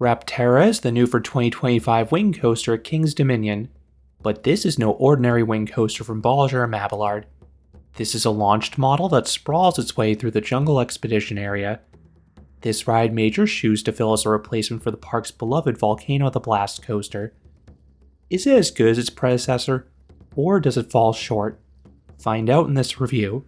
Rapterra is the new for 2025 wing coaster at King's Dominion, but this is no ordinary wing coaster from Bolliger Mabillard. This is a launched model that sprawls its way through the Jungle X-Pedition area. This ride major shoes to fill as a replacement for the park's beloved Volcano the Blast Coaster. Is it as good as its predecessor, or does it fall short? Find out in this review.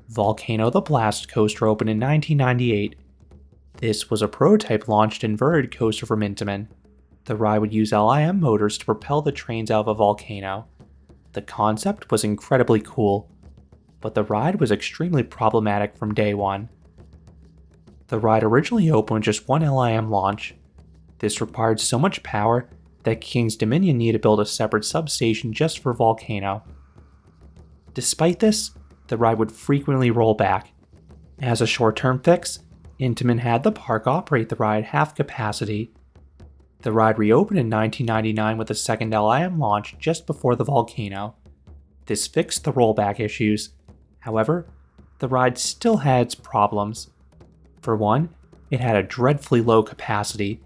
Volcano the Blast Coaster opened in 1998. This was a prototype launched inverted coaster from Intamin. The ride would use LIM motors to propel the trains out of a volcano. The concept was incredibly cool, but the ride was extremely problematic from day one. The ride originally opened with just one LIM launch. This required so much power that King's Dominion needed to build a separate substation just for Volcano. Despite this, the ride would frequently roll back. As a short-term fix, Intamin had the park operate the ride half capacity. The ride reopened in 1999 with a second LIM launch just before the volcano. This fixed the rollback issues. However, the ride still had its problems. For one, it had a dreadfully low capacity.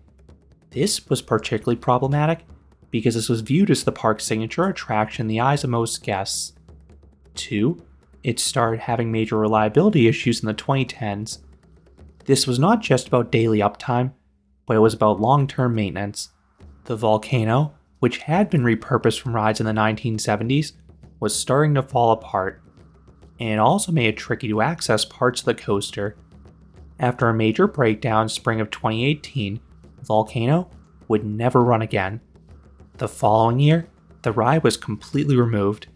This was particularly problematic because this was viewed as the park's signature attraction in the eyes of most guests. 2, it started having major reliability issues in the 2010s. This was not just about daily uptime, but it was about long-term maintenance. The volcano, which had been repurposed from rides in the 1970s, was starting to fall apart, and it also made it tricky to access parts of the coaster. After a major breakdown in spring of 2018, Volcano would never run again. The following year, the ride was completely removed,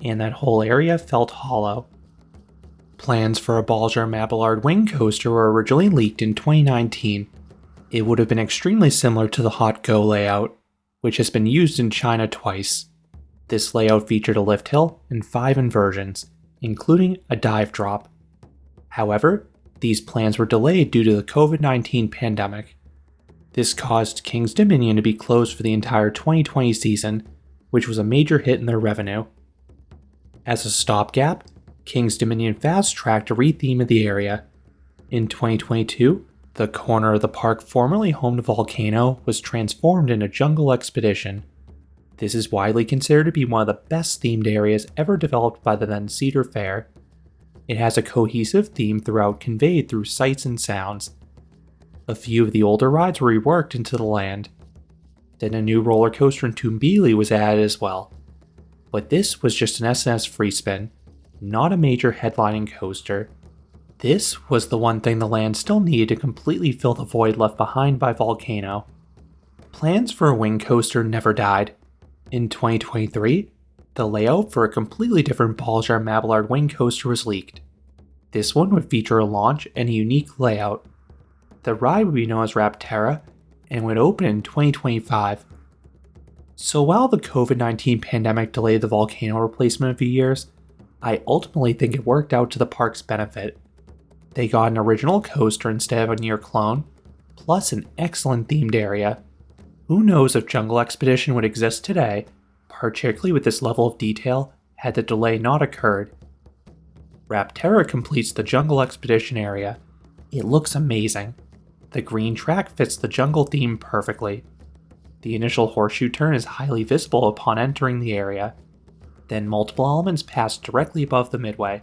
and that whole area felt hollow. Plans for a Bolliger Mabillard wing coaster were originally leaked in 2019. It would have been extremely similar to the Hot Go layout, which has been used in China twice. This layout featured a lift hill and 5 inversions, including a dive drop. However, these plans were delayed due to the COVID-19 pandemic. This caused King's Dominion to be closed for the entire 2020 season, which was a major hit in their revenue. As a stopgap, King's Dominion fast-tracked a retheme of the area. In 2022, the corner of the park formerly home to Volcano was transformed into Jungle X-Pedition. This is widely considered to be one of the best themed areas ever developed by the then Cedar Fair. It has a cohesive theme throughout conveyed through sights and sounds. A few of the older rides were reworked into the land. Then a new roller coaster in Tumbili was added as well. But this was just an SNS free spin, not a major headlining coaster. This was the one thing the land still needed to completely fill the void left behind by Volcano. Plans for a wing coaster never died. In 2023, the layout for a completely different Bolliger Mabillard wing coaster was leaked. This one would feature a launch and a unique layout. The ride would be known as Rapterra and would open in 2025. So while the COVID-19 pandemic delayed the Volcano replacement a few years, I ultimately think it worked out to the park's benefit. They got an original coaster instead of a near clone, plus an excellent themed area. Who knows if Jungle X-Pedition would exist today, particularly with this level of detail, had the delay not occurred. Rapterra completes the Jungle X-Pedition area. It looks amazing. The green track fits the jungle theme perfectly. The initial horseshoe turn is highly visible upon entering the area. Then multiple elements pass directly above the midway.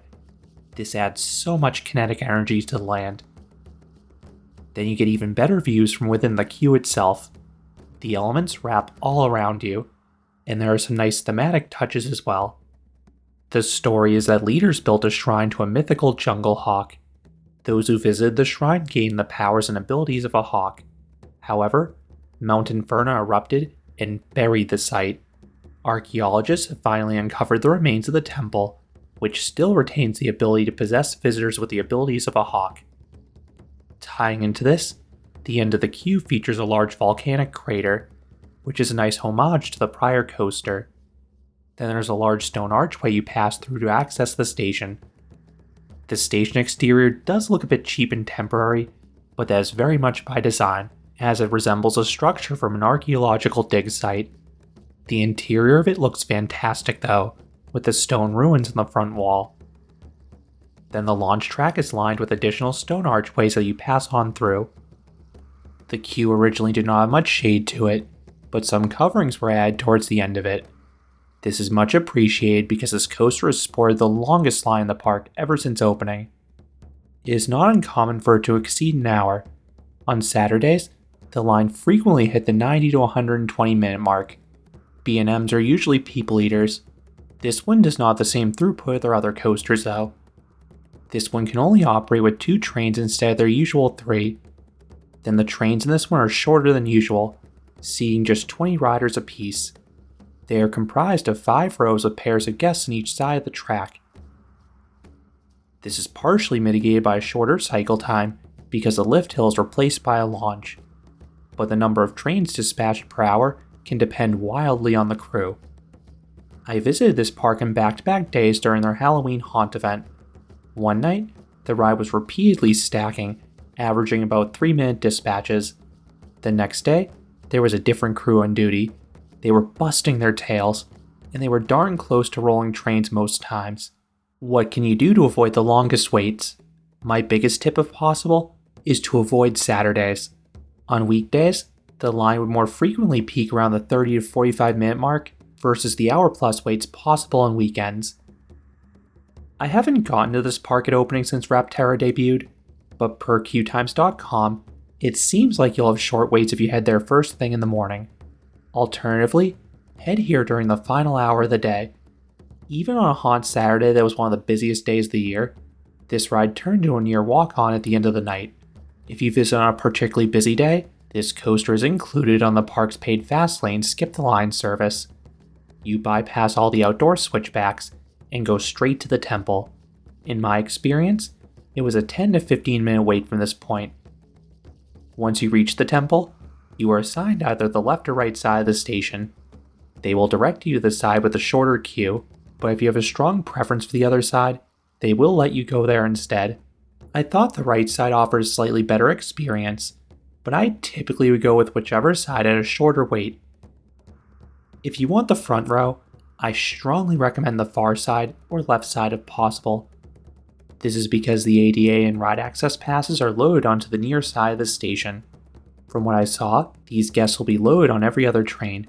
This adds so much kinetic energy to the land. Then you get even better views from within the queue itself. The elements wrap all around you, and there are some nice thematic touches as well. The story is that leaders built a shrine to a mythical jungle hawk. Those who visited the shrine gained the powers and abilities of a hawk. However, Mount Inferno erupted and buried the site. Archaeologists have finally uncovered the remains of the temple, which still retains the ability to possess visitors with the abilities of a hawk. Tying into this, the end of the queue features a large volcanic crater, which is a nice homage to the prior coaster. Then there's a large stone archway you pass through to access the station. The station exterior does look a bit cheap and temporary, but that is very much by design, as it resembles a structure from an archaeological dig site. The interior of it looks fantastic though, with the stone ruins in the front wall. Then the launch track is lined with additional stone archways that you pass on through. The queue originally did not have much shade to it, but some coverings were added towards the end of it. This is much appreciated because this coaster has sported the longest line in the park ever since opening. It is not uncommon for it to exceed an hour. On Saturdays, the line frequently hit the 90 to 120 minute mark. B&Ms are usually people eaters. This one does not have the same throughput as their other coasters though. This one can only operate with 2 trains instead of their usual 3. Then the trains in this one are shorter than usual, seating just 20 riders apiece. They are comprised of 5 rows of pairs of guests on each side of the track. This is partially mitigated by a shorter cycle time because the lift hill is replaced by a launch, but the number of trains dispatched per hour can depend wildly on the crew. I visited this park on back-to-back days during their Halloween haunt event. One night, the ride was repeatedly stacking, averaging about 3-minute dispatches. The next day, there was a different crew on duty. They were busting their tails, and they were darn close to rolling trains most times. What can you do to avoid the longest waits? My biggest tip if possible is to avoid Saturdays. On weekdays, the line would more frequently peak around the 30 to 45 minute mark versus the hour-plus waits possible on weekends. I haven't gotten to this park at opening since Rapterra debuted, but per QTimes.com, it seems like you'll have short waits if you head there first thing in the morning. Alternatively, head here during the final hour of the day. Even on a haunt Saturday that was one of the busiest days of the year, this ride turned into a near walk-on at the end of the night. If you visit on a particularly busy day, this coaster is included on the park's paid fast lane skip the line service. You bypass all the outdoor switchbacks and go straight to the temple. In my experience, it was a 10 to 15 minute wait from this point. Once you reach the temple, you are assigned either the left or right side of the station. They will direct you to the side with the shorter queue, but if you have a strong preference for the other side, they will let you go there instead. I thought the right side offers a slightly better experience, but I typically would go with whichever side had a shorter wait. If you want the front row, I strongly recommend the far side or left side if possible. This is because the ADA and ride access passes are loaded onto the near side of the station. From what I saw, these guests will be loaded on every other train,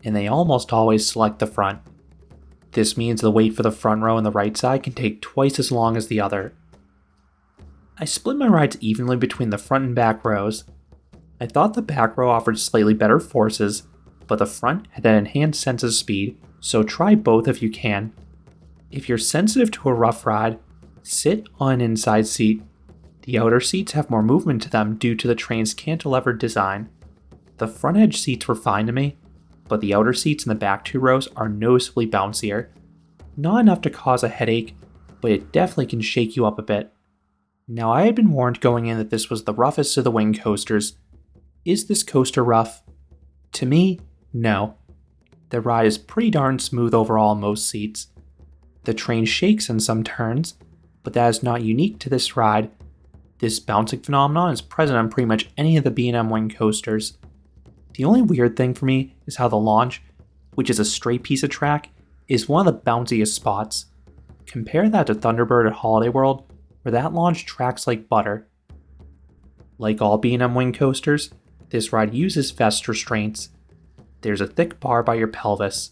and they almost always select the front. This means the wait for the front row and the right side can take twice as long as the other. I split my rides evenly between the front and back rows. I thought the back row offered slightly better forces, but the front had an enhanced sense of speed, so try both if you can. If you're sensitive to a rough ride, sit on an inside seat. The outer seats have more movement to them due to the train's cantilevered design. The front edge seats were fine to me, but the outer seats in the back 2 rows are noticeably bouncier. Not enough to cause a headache, but it definitely can shake you up a bit. Now, I had been warned going in that this was the roughest of the wing coasters. Is this coaster rough? To me, no. The ride is pretty darn smooth overall on most seats. The train shakes in some turns, but that is not unique to this ride. This bouncing phenomenon is present on pretty much any of the B&M wing coasters. The only weird thing for me is how the launch, which is a straight piece of track, is one of the bounciest spots. Compare that to Thunderbird at Holiday World, where that launch tracks like butter. Like all B&M wing coasters, this ride uses vest restraints. There's a thick bar by your pelvis.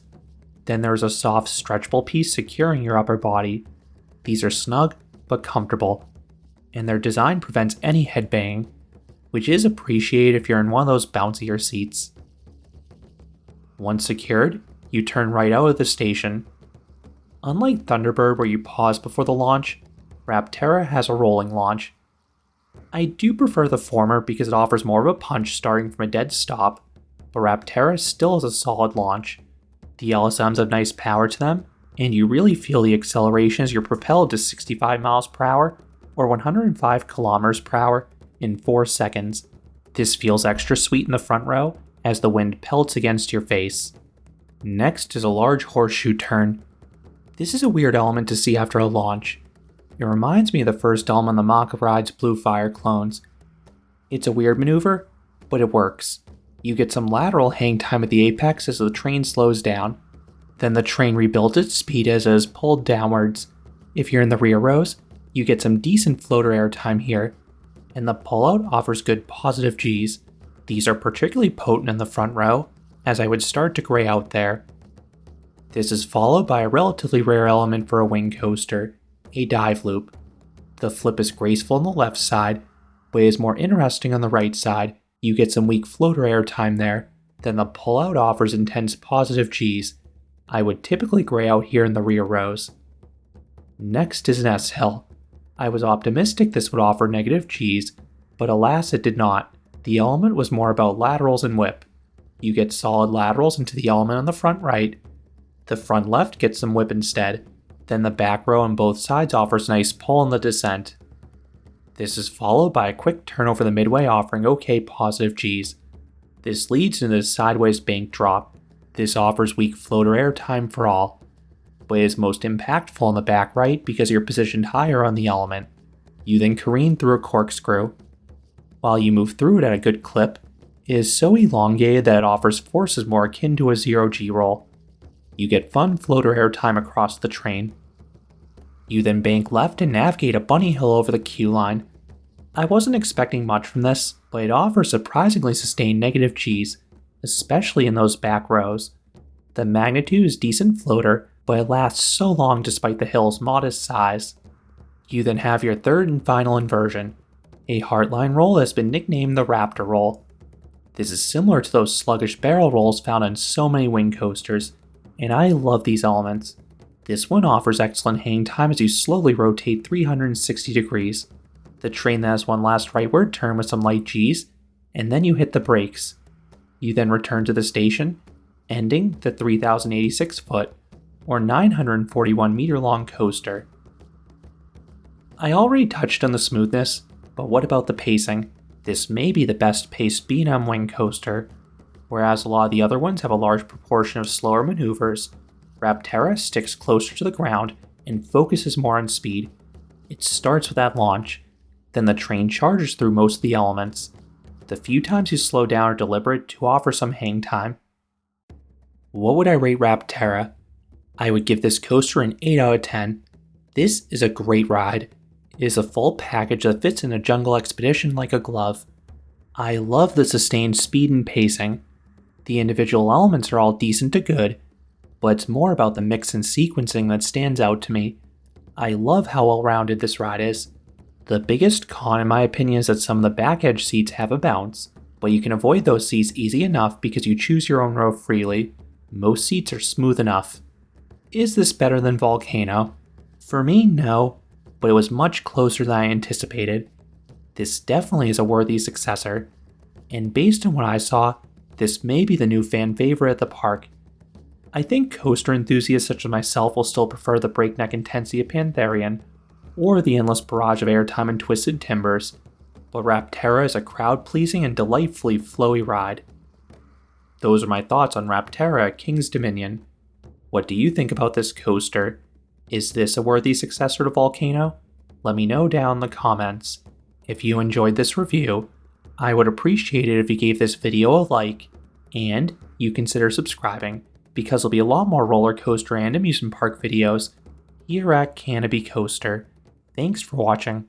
Then there's a soft, stretchable piece securing your upper body. These are snug, but comfortable. And their design prevents any head banging, which is appreciated if you're in one of those bouncier seats. Once secured, you turn right out of the station. Unlike Thunderbird where you pause before the launch, Rapterra has a rolling launch. I do prefer the former because it offers more of a punch starting from a dead stop, but Rapterra still has a solid launch. The LSMs have nice power to them, and you really feel the acceleration as you're propelled to 65 miles per hour or 105 kilometers per hour in 4 seconds. This feels extra sweet in the front row as the wind pelts against your face. Next is a large horseshoe turn. This is a weird element to see after a launch. It reminds me of the first element on the Maka Ride's Blue Fire clones. It's a weird maneuver, but it works. You get some lateral hang time at the apex as the train slows down. Then the train rebuilds its speed as it is pulled downwards. If you're in the rear rows, you get some decent floater air time here, and the pullout offers good positive Gs. These are particularly potent in the front row, as I would start to gray out there. This is followed by a relatively rare element for a wing coaster, a dive loop. The flip is graceful on the left side, but is more interesting on the right side. You get some weak floater airtime there, then the pullout offers intense positive Gs. I would typically gray out here in the rear rows. Next is an S-Hill. I was optimistic this would offer negative Gs, but alas it did not. The element was more about laterals and whip. You get solid laterals into the element on the front right. The front left gets some whip instead. Then the back row on both sides offers nice pull in the descent. This is followed by a quick turn over the midway offering okay positive Gs. This leads into the sideways bank drop. This offers weak floater airtime for all, but is most impactful on the back right because you're positioned higher on the element. You then careen through a corkscrew. While you move through it at a good clip, it is so elongated that it offers forces more akin to a 0G roll. You get fun floater airtime across the train. You then bank left and navigate a bunny hill over the queue line. I wasn't expecting much from this, but it offers surprisingly sustained negative Gs, especially in those back rows. The magnitude is decent floater, but it lasts so long despite the hill's modest size. You then have your third and final inversion. A heartline roll has been nicknamed the Raptor roll. This is similar to those sluggish barrel rolls found on so many wing coasters, and I love these elements. This one offers excellent hang time as you slowly rotate 360 degrees. The train that has one last rightward turn with some light Gs, and then you hit the brakes. You then return to the station, ending the 3,086 foot, or 941 meter long coaster. I already touched on the smoothness, but what about the pacing? This may be the best paced B&M wing coaster. Whereas a lot of the other ones have a large proportion of slower maneuvers, Rapterra sticks closer to the ground and focuses more on speed. It starts with that launch, then the train charges through most of the elements. The few times you slow down are deliberate to offer some hang time. What would I rate Rapterra? I would give this coaster an 8 out of 10. This is a great ride. It is a full package that fits in a Jungle X-Pedition like a glove. I love the sustained speed and pacing. The individual elements are all decent to good, but it's more about the mix and sequencing that stands out to me. I love how well-rounded this ride is. The biggest con in my opinion is that some of the back edge seats have a bounce, but you can avoid those seats easy enough because you choose your own row freely. Most seats are smooth enough. Is this better than Volcano? For me, no, but it was much closer than I anticipated. This definitely is a worthy successor, and based on what I saw, this may be the new fan favorite at the park. I think coaster enthusiasts such as myself will still prefer the breakneck intensity of Pantherian, or the endless barrage of airtime and twisted timbers, but Rapterra is a crowd-pleasing and delightfully flowy ride. Those are my thoughts on Rapterra at King's Dominion. What do you think about this coaster? Is this a worthy successor to Volcano? Let me know down in the comments. If you enjoyed this review, I would appreciate it if you gave this video a like, and you consider subscribing, because there'll be a lot more roller coaster and amusement park videos here at Canopy Coaster. Thanks for watching.